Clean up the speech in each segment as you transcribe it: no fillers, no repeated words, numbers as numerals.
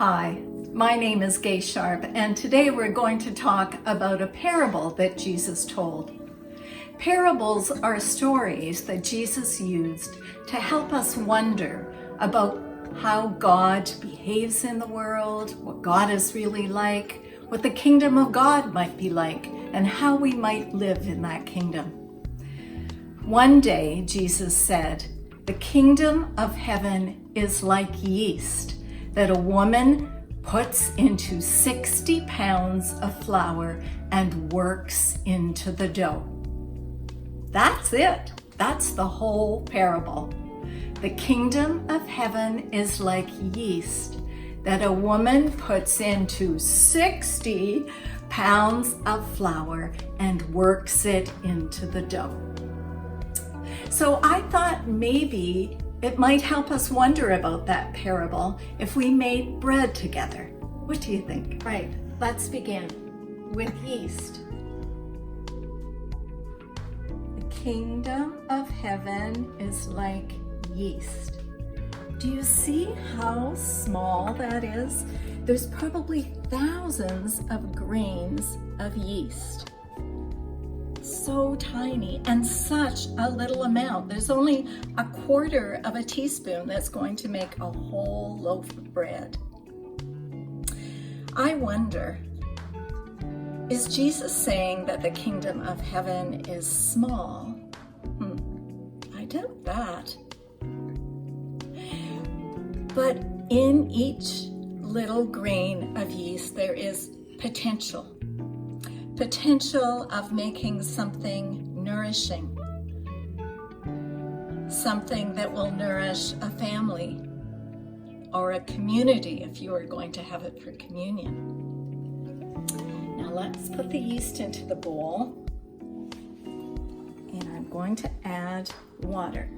Hi, my name is Gaye Sharpe, and today we're going to talk about a parable that Jesus told. Parables are stories that Jesus used to help us wonder about how God behaves in the world, what God is really like, what the kingdom of God might be like, and how we might live in that kingdom. One day, Jesus said, "The kingdom of heaven is like yeast that a woman puts into 60 pounds of flour and works into the dough." That's it. That's the whole parable. The kingdom of heaven is like yeast that a woman puts into 60 pounds of flour and works it into the dough. So I thought maybe it might help us wonder about that parable if we made bread together. What do you think? Right, let's begin with yeast. The kingdom of heaven is like yeast. Do you see how small that is? There's probably thousands of grains of yeast. So tiny and such a little amount. There's only a quarter of a teaspoon that's going to make a whole loaf of bread. I wonder, is Jesus saying that the kingdom of heaven is small? I doubt that. But in each little grain of yeast, there is potential of making something nourishing, something that will nourish a family or a community if you are going to have it for communion. Now let's put the yeast into the bowl, and I'm going to add water.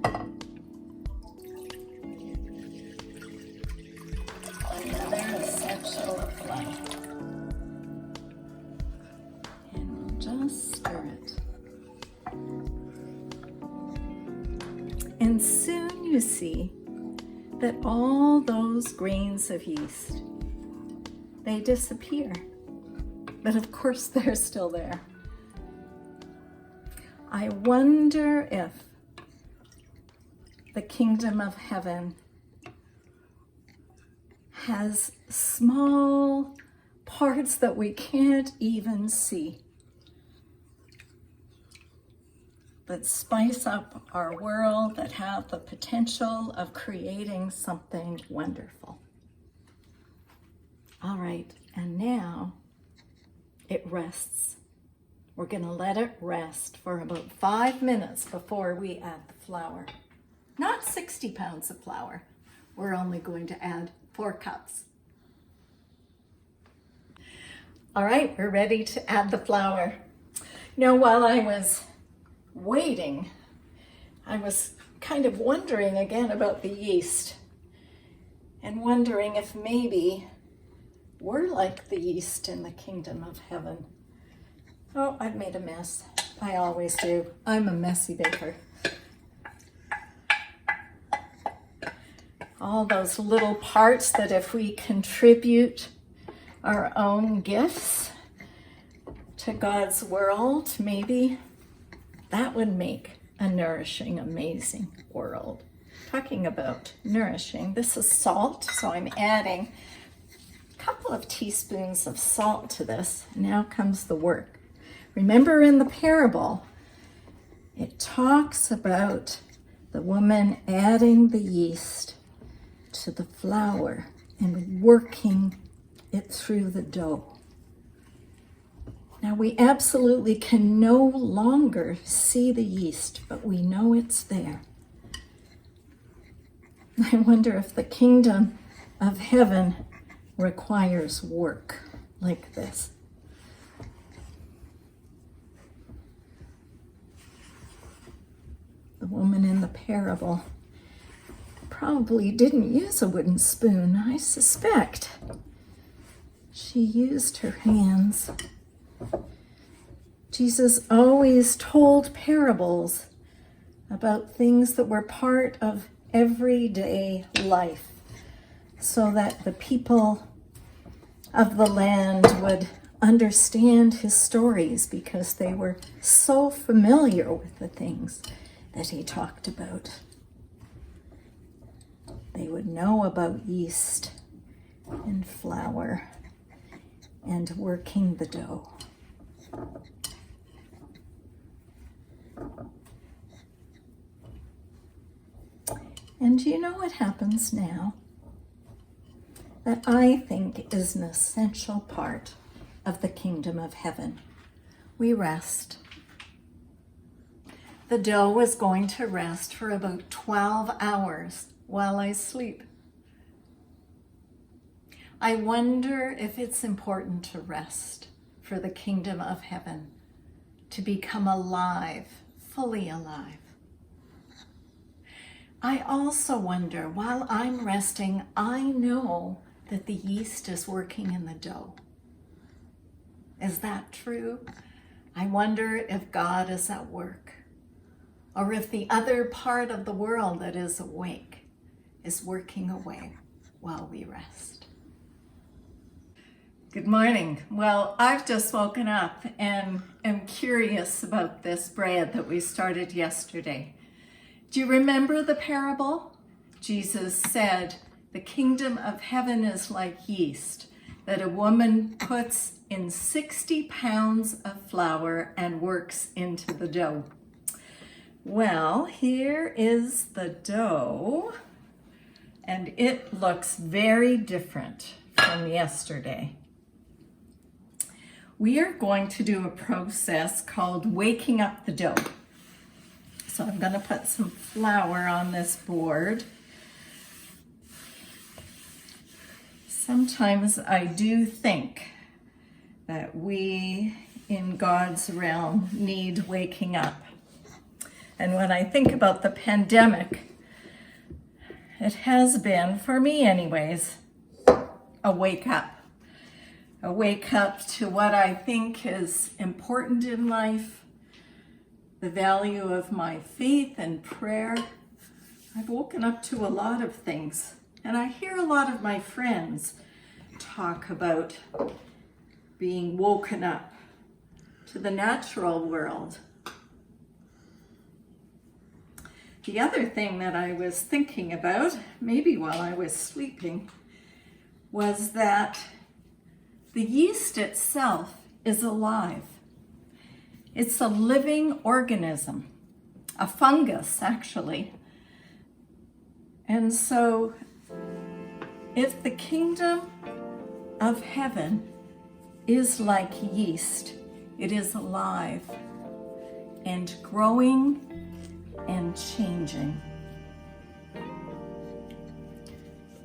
Another essential of life. Just stir it. And soon you see that all those grains of yeast, they disappear. But of course they're still there. I wonder if the kingdom of heaven has small parts that we can't even see, that spice up our world, that have the potential of creating something wonderful. All right, and now it rests. We're going to let it rest for about 5 minutes before we add the flour. Not 60 pounds of flour. We're only going to add 4 cups. All right, we're ready to add the flour. Now, while I was waiting, I was kind of wondering again about the yeast and wondering if maybe we're like the yeast in the kingdom of heaven. Oh, I've made a mess. I always do. I'm a messy baker. All those little parts that if we contribute our own gifts to God's world, maybe that would make a nourishing, amazing world. Talking about nourishing, this is salt, so I'm adding a couple of teaspoons of salt to this. Now comes the work. Remember in the parable, it talks about the woman adding the yeast to the flour and working it through the dough. Now we absolutely can no longer see the yeast, but we know it's there. I wonder if the kingdom of heaven requires work like this. The woman in the parable probably didn't use a wooden spoon, I suspect. She used her hands. Jesus always told parables about things that were part of everyday life so that the people of the land would understand his stories because they were so familiar with the things that he talked about. They would know about yeast and flour and working the dough. And you know what happens now? That I think is an essential part of the kingdom of heaven. We rest. The dough was going to rest for about 12 hours while I sleep. I wonder if it's important to rest for the kingdom of heaven, to become alive, fully alive. I also wonder, while I'm resting, I know that the yeast is working in the dough. Is that true? I wonder if God is at work, or if the other part of the world that is awake is working away while we rest. Good morning. Well, I've just woken up and am curious about this bread that we started yesterday. Do you remember the parable? Jesus said, the kingdom of heaven is like yeast that a woman puts in 60 pounds of flour and works into the dough. Well, here is the dough, and it looks very different from yesterday. We are going to do a process called waking up the dough. So I'm going to put some flour on this board. Sometimes I do think that we in God's realm need waking up. And when I think about the pandemic, it has been, for me anyways, a wake up. A wake up to what I think is important in life, the value of my faith and prayer. I've woken up to a lot of things, and I hear a lot of my friends talk about being woken up to the natural world. The other thing that I was thinking about, maybe while I was sleeping, was that the yeast itself is alive. It's a living organism, a fungus actually. And so if the kingdom of heaven is like yeast, it is alive and growing and changing.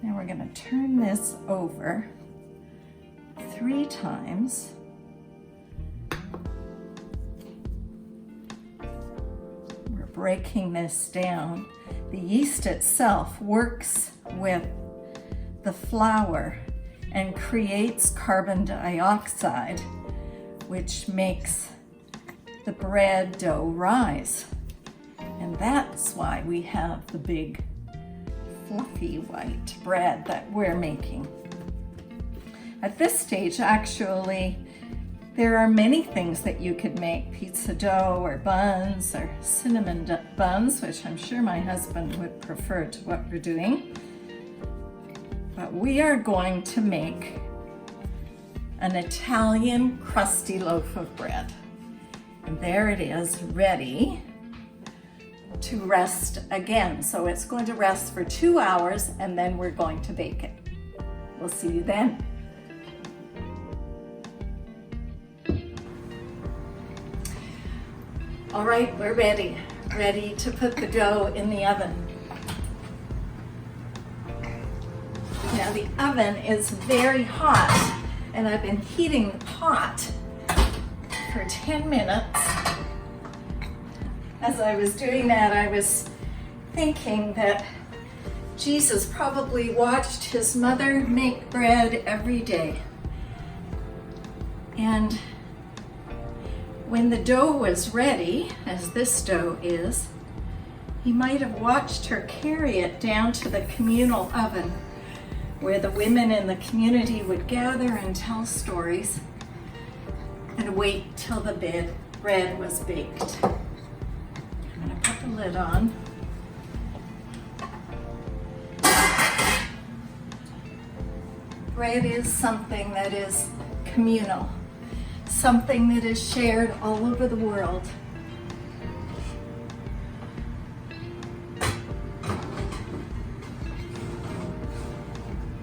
Now we're going to turn this over 3 times. We're breaking this down. The yeast itself works with the flour and creates carbon dioxide, which makes the bread dough rise. And that's why we have the big fluffy white bread that we're making. At this stage, actually, there are many things that you could make: pizza dough or buns or cinnamon buns, which I'm sure my husband would prefer to what we're doing. But we are going to make an Italian crusty loaf of bread. And there it is, ready to rest again. So it's going to rest for 2 hours, and then we're going to bake it. We'll see you then. All right, we're ready to put the dough in the oven. Now the oven is very hot, and I've been heating the pot for 10 minutes. As I was doing that, I was thinking that Jesus probably watched his mother make bread every day. And when the dough was ready, as this dough is, he might have watched her carry it down to the communal oven where the women in the community would gather and tell stories and wait till the bread was baked. I'm going to put the lid on. Bread is something that is communal, something that is shared all over the world.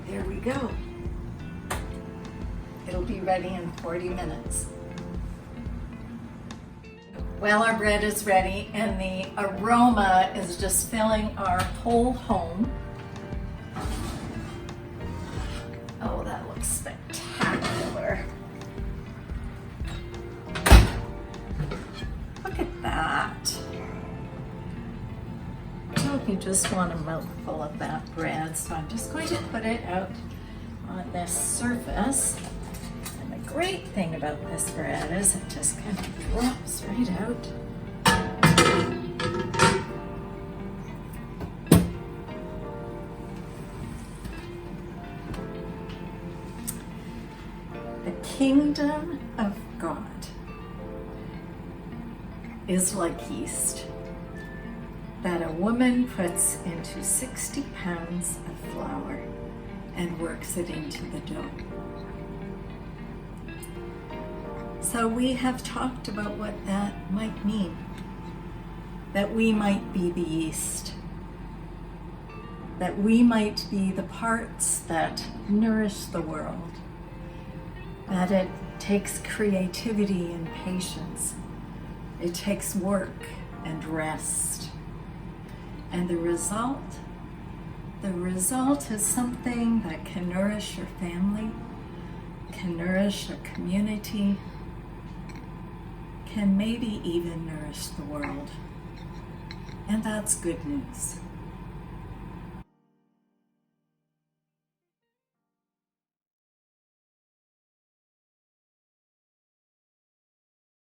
There we go. It'll be ready in 40 minutes. Well, our bread is ready and the aroma is just filling our whole home. Oh, that looks spectacular. Look at that. Oh, you just want a mouthful of that bread, so I'm just going to put it out on this surface. And the great thing about this bread is it just kind of drops right out. The kingdom of God is like yeast that a woman puts into 60 pounds of flour and works it into the dough. So we have talked about what that might mean, that we might be the yeast, that we might be the parts that nourish the world, that it takes creativity and patience, it takes work and rest. And the result is something that can nourish your family, can nourish a community, can maybe even nourish the world. And that's good news.